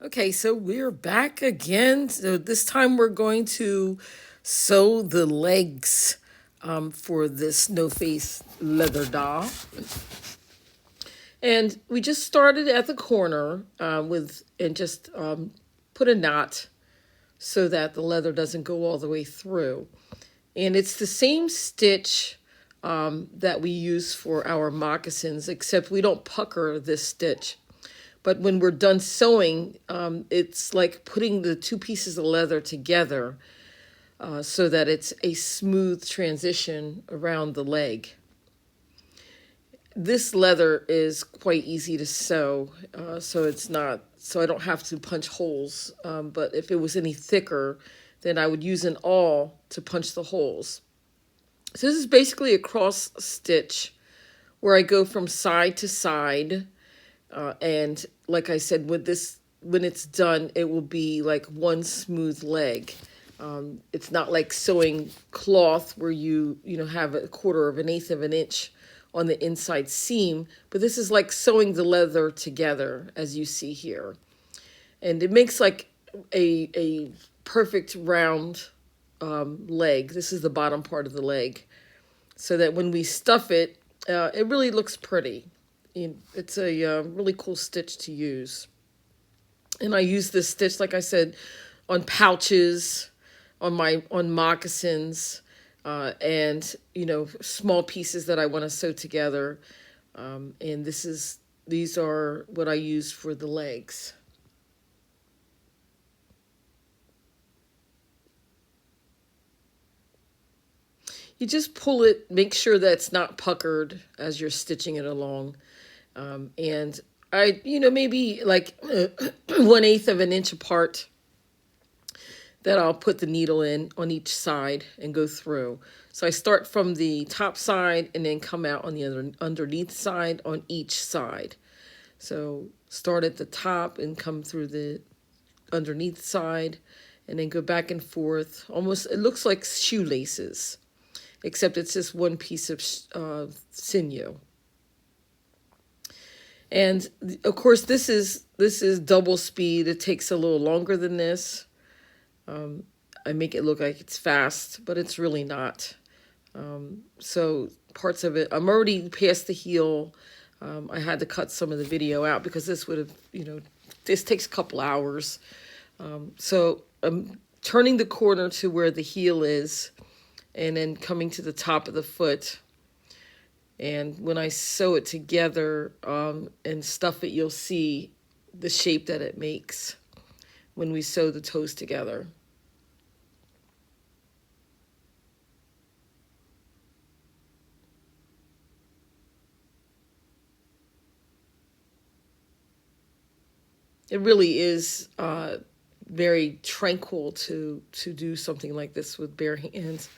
Okay, so we're back again. So this time we're going to sew the legs for this no face leather doll. And we just started at the corner and just put a knot so that the leather doesn't go all the way through. And it's the same stitch that we use for our moccasins, except we don't pucker this stitch. But when we're done sewing, it's like putting the two pieces of leather together so that it's a smooth transition around the leg. This leather is quite easy to sew, so I don't have to punch holes. But if it was any thicker, then I would use an awl to punch the holes. So this is basically a cross stitch where I go from side to side. And like I said, when it's done, it will be like one smooth leg. It's not like sewing cloth where you have a quarter of an eighth of an inch on the inside seam, but this is like sewing the leather together, as you see here. And it makes like a perfect round leg. This is the bottom part of the leg, so that when we stuff it, it really looks pretty. It's a really cool stitch to use. And I use this stitch, like I said, on pouches, on moccasins, and small pieces that I want to sew together. And these are what I use for the legs. You just pull it, make sure that it's not puckered as you're stitching it along. And I, maybe like 1/8 of an inch apart, that I'll put the needle in on each side and go through. So I start from the top side and then come out on the underneath side on each side. So start at the top and come through the underneath side and then go back and forth. Almost, it looks like shoelaces, except it's just one piece of sinew. And of course, this is double speed. It takes a little longer than this. I make it look like it's fast, but it's really not. So parts of it, I'm already past the heel. I had to cut some of the video out because this would have, this takes a couple hours. So I'm turning the corner to where the heel is and then coming to the top of the foot. And when I sew it together and stuff it, you'll see the shape that it makes when we sew the toes together. It really is very tranquil to do something like this with bare hands.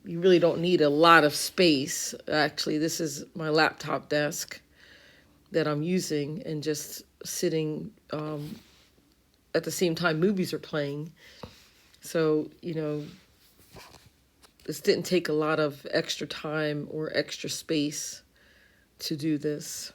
You really don't need a lot of space. Actually, this is my laptop desk that I'm using and just sitting at the same time movies are playing. So, this didn't take a lot of extra time or extra space to do this.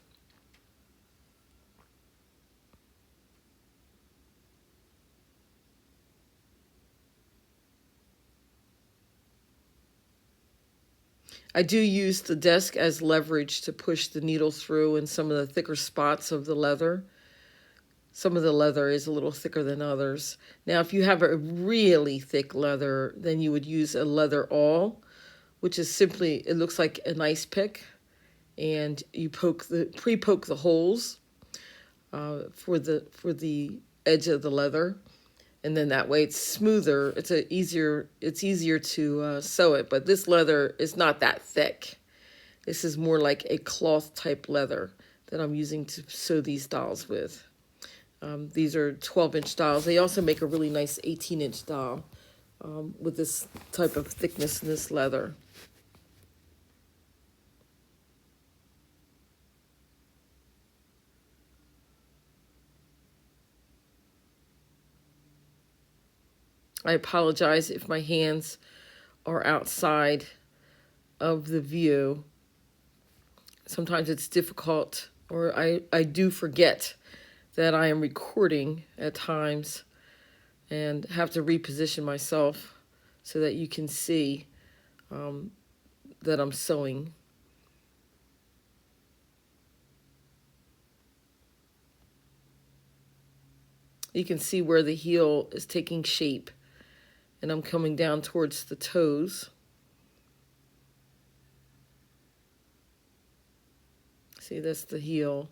I do use the desk as leverage to push the needle through in some of the thicker spots of the leather. Some of the leather is a little thicker than others. Now, if you have a really thick leather, then you would use a leather awl, which is simply, it looks like an ice pick, and you pre-poke the holes for the edge of the leather, and then that way it's smoother. It's easier to sew it. But this leather is not that thick. This is more like a cloth type leather that I'm using to sew these dolls with. These are 12-inch dolls. They also make a really nice 18-inch doll with this type of thickness in this leather. I apologize if my hands are outside of the view. Sometimes it's difficult, or I do forget that I am recording at times and have to reposition myself so that you can see that I'm sewing. You can see where the heel is taking shape, and I'm coming down towards the toes. See, that's the heel,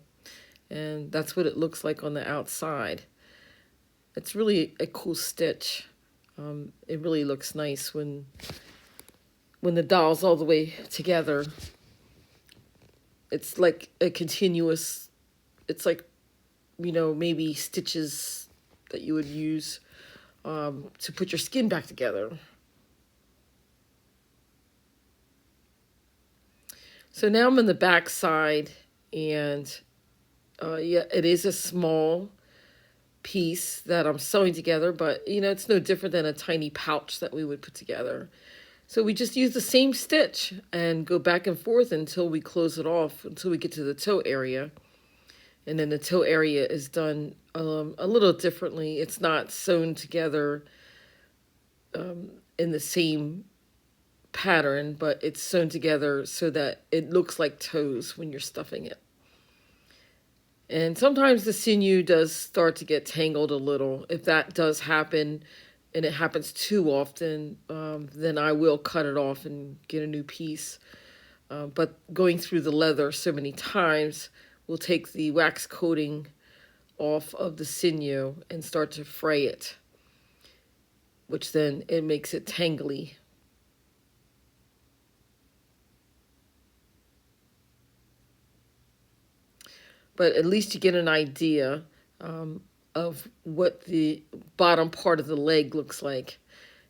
and that's what it looks like on the outside. It's really a cool stitch. It really looks nice when the doll's all the way together. It's like a continuous, it's like, maybe stitches that you would use to put your skin back together. So now I'm on the back side, and yeah, it is a small piece that I'm sewing together, but it's no different than a tiny pouch that we would put together. So we just use the same stitch and go back and forth until we close it off, until we get to the toe area. And then the toe area is done a little differently. It's not sewn together in the same pattern, but it's sewn together so that it looks like toes when you're stuffing it. And sometimes the sinew does start to get tangled a little. If that does happen, and it happens too often, then I will cut it off and get a new piece. But going through the leather so many times will take the wax coating off of the sinew and start to fray it, which then it makes it tangly. But at least you get an idea of what the bottom part of the leg looks like.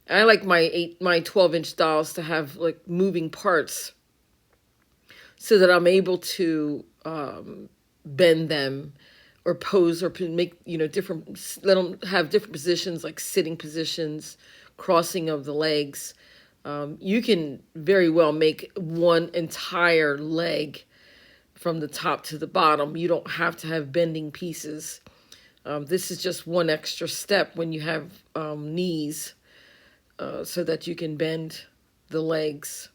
I like my 12-inch dolls to have like moving parts so that I'm able to bend them or pose or make different, let them have different positions, like sitting positions, crossing of the legs. You can very well make one entire leg from the top to the bottom. You don't have to have bending pieces. This is just one extra step when you have knees, so that you can bend the legs.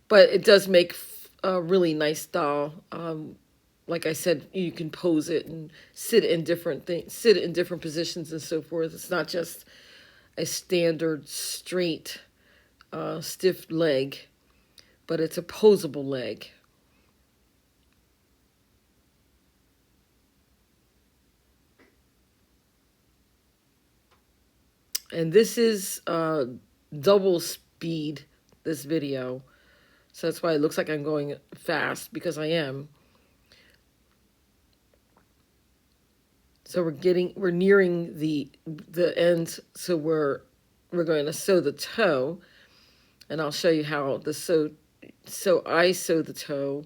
But it does make a really nice doll. Like I said, you can pose it and sit in different positions and so forth. It's not just a standard straight, stiff leg, but it's a posable leg. And this is double speed, this video. So that's why it looks like I'm going fast, because I am. So we're nearing the end. So we're going to sew the toe, and I'll show you how I sew the toe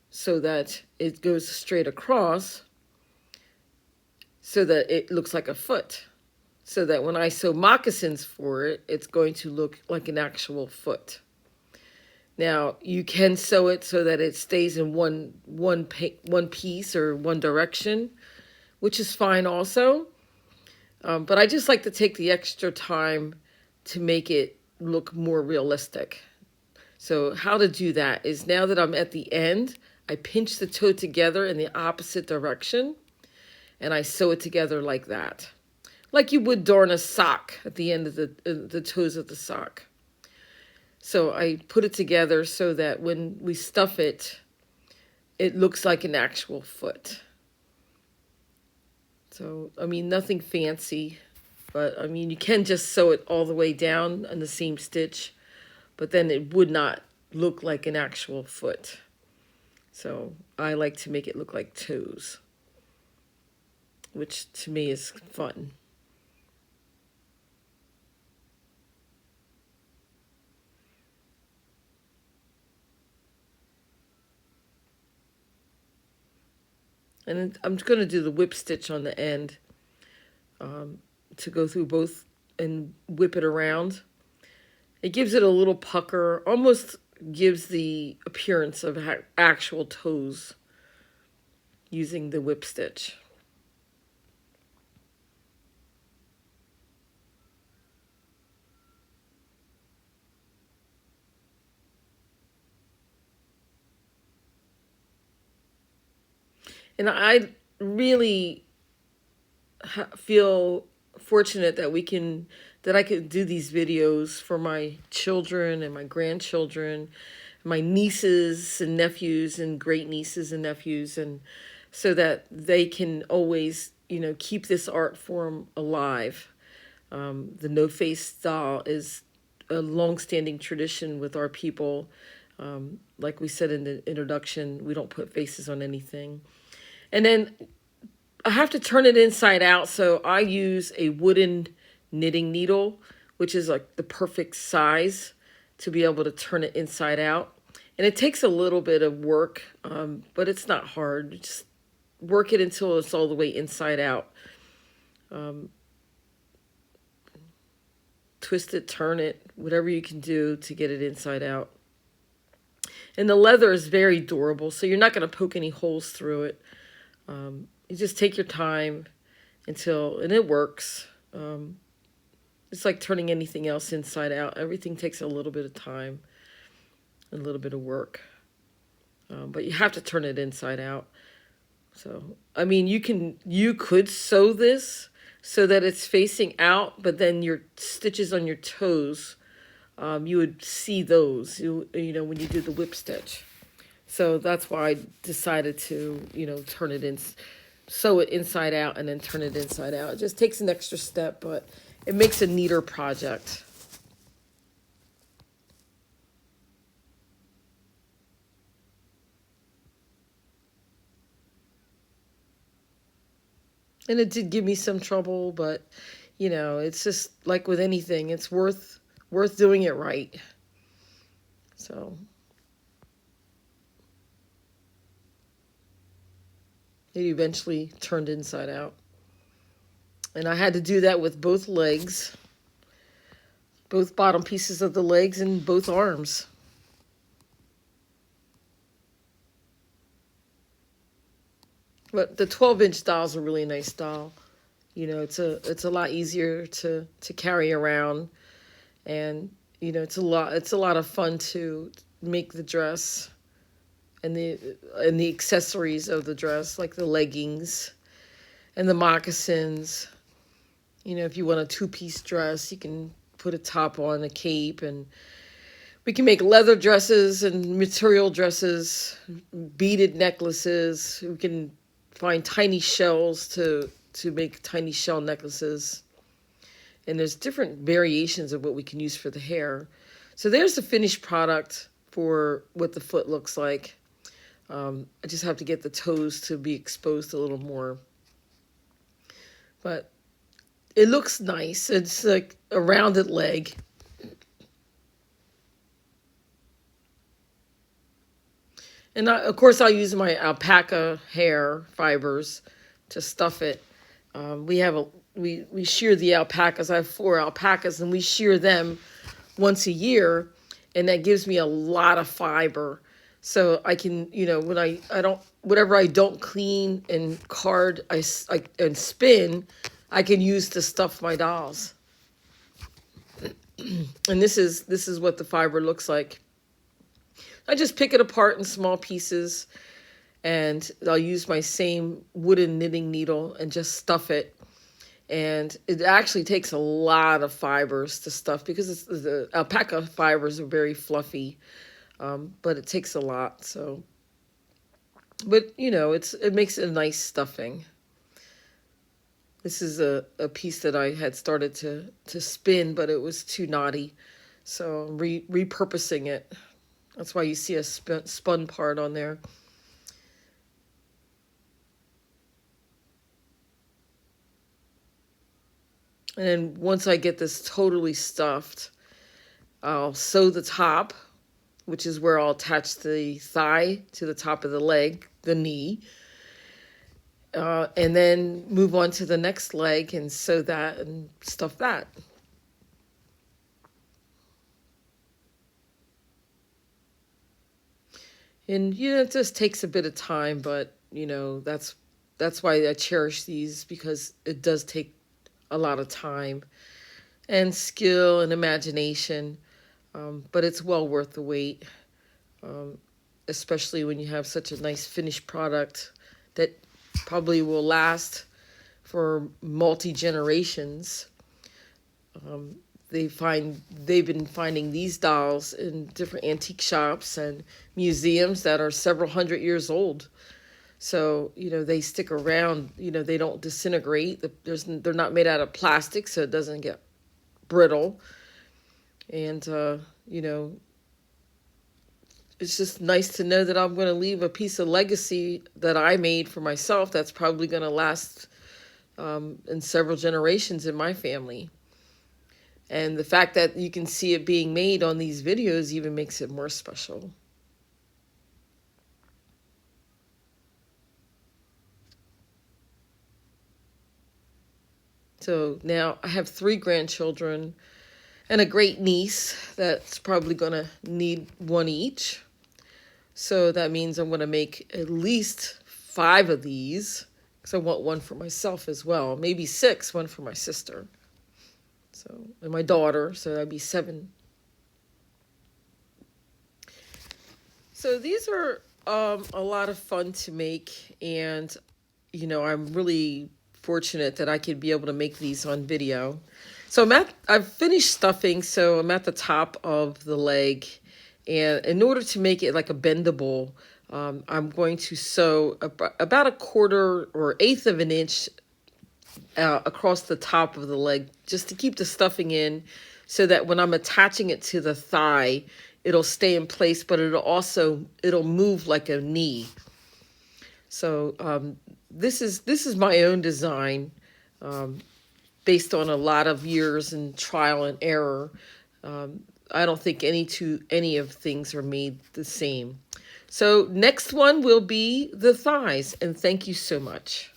so that it goes straight across, so that it looks like a foot. So that when I sew moccasins for it, it's going to look like an actual foot. Now, you can sew it so that it stays in one piece or one direction, which is fine also. But I just like to take the extra time to make it look more realistic. So how to do that is, now that I'm at the end, I pinch the toe together in the opposite direction, and I sew it together like that. Like you would darn a sock at the end of the toes of the sock. So I put it together so that when we stuff it, it looks like an actual foot. So, I mean, nothing fancy, but I mean, you can just sew it all the way down on the same stitch, but then it would not look like an actual foot. So I like to make it look like toes, which to me is fun. And I'm going to do the whip stitch on the end, to go through both and whip it around. It gives it a little pucker, almost gives the appearance of actual toes. using the whip stitch. And I really feel fortunate that I could do these videos for my children and my grandchildren, my nieces and nephews and great nieces and nephews, and so that they can always, keep this art form alive. The no face doll is a long-standing tradition with our people. Like we said in the introduction, we don't put faces on anything. And then I have to turn it inside out, so I use a wooden knitting needle, which is like the perfect size to be able to turn it inside out. And it takes a little bit of work, but it's not hard. Just work it until it's all the way inside out. Twist it, turn it, whatever you can do to get it inside out. And the leather is very durable, so you're not going to poke any holes through it. You just take your time and it works. It's like turning anything else inside out. Everything takes a little bit of time, a little bit of work. But you have to turn it inside out. So, I mean, you could sew this so that it's facing out, but then your stitches on your toes, you would see those, when you do the whip stitch. So that's why I decided to, turn it in, sew it inside out and then turn it inside out. It just takes an extra step, but it makes a neater project. And it did give me some trouble, but, it's just like with anything, it's worth doing it right. So it eventually turned inside out. And I had to do that with both legs, both bottom pieces of the legs and both arms. But the 12-inch doll is a really nice doll. It's a lot easier to carry around, and it's a lot of fun to make the dress and the accessories of the dress, like the leggings and the moccasins. If you want a two-piece dress, you can put a top on, a cape, and we can make leather dresses and material dresses, beaded necklaces. We can find tiny shells to make tiny shell necklaces. And there's different variations of what we can use for the hair. So there's the finished product for what the foot looks like. I just have to get the toes to be exposed a little more. But it looks nice. It's like a rounded leg. And of course, I'll use my alpaca hair fibers to stuff it. We shear the alpacas. I have 4 alpacas, and we shear them once a year, and that gives me a lot of fiber. So I can, when I don't, whatever I don't clean and card, and spin, I can use to stuff my dolls. And this is what the fiber looks like. I just pick it apart in small pieces, and I'll use my same wooden knitting needle and just stuff it. And it actually takes a lot of fibers to stuff because the alpaca fibers are very fluffy, but it takes a lot. So, but it makes a nice stuffing. This is a piece that I had started to spin, but it was too knotty, so I'm repurposing it. That's why you see a spun part on there. And then once I get this totally stuffed, I'll sew the top, which is where I'll attach the thigh to the top of the leg, the knee. And then move on to the next leg and sew that and stuff that. And it just takes a bit of time, but that's why I cherish these, because it does take a lot of time and skill and imagination, but it's well worth the wait, especially when you have such a nice finished product that probably will last for multi-generations. They've been finding these dolls in different antique shops and museums that are several hundred years old. So, they stick around, they don't disintegrate. They're not made out of plastic, so it doesn't get brittle. And, it's just nice to know that I'm going to leave a piece of legacy that I made for myself that's probably going to last in several generations in my family. And the fact that you can see it being made on these videos even makes it more special. So now I have 3 grandchildren and a great niece that's probably going to need one each. So that means I'm going to make at least 5 of these, because I want one for myself as well. Maybe 6, one for my sister. So, and my daughter, so that'd be 7. So these are a lot of fun to make, and I'm really fortunate that I could be able to make these on video. So I've finished stuffing, so I'm at the top of the leg, and in order to make it like a bendable, I'm going to sew about 1/4 or 1/8 of an inch across the top of the leg, just to keep the stuffing in, so that when I'm attaching it to the thigh, it'll stay in place, but it'll move like a knee. So this is my own design, based on a lot of years and trial and error. I don't think any of things are made the same. So next one will be the thighs, and thank you so much.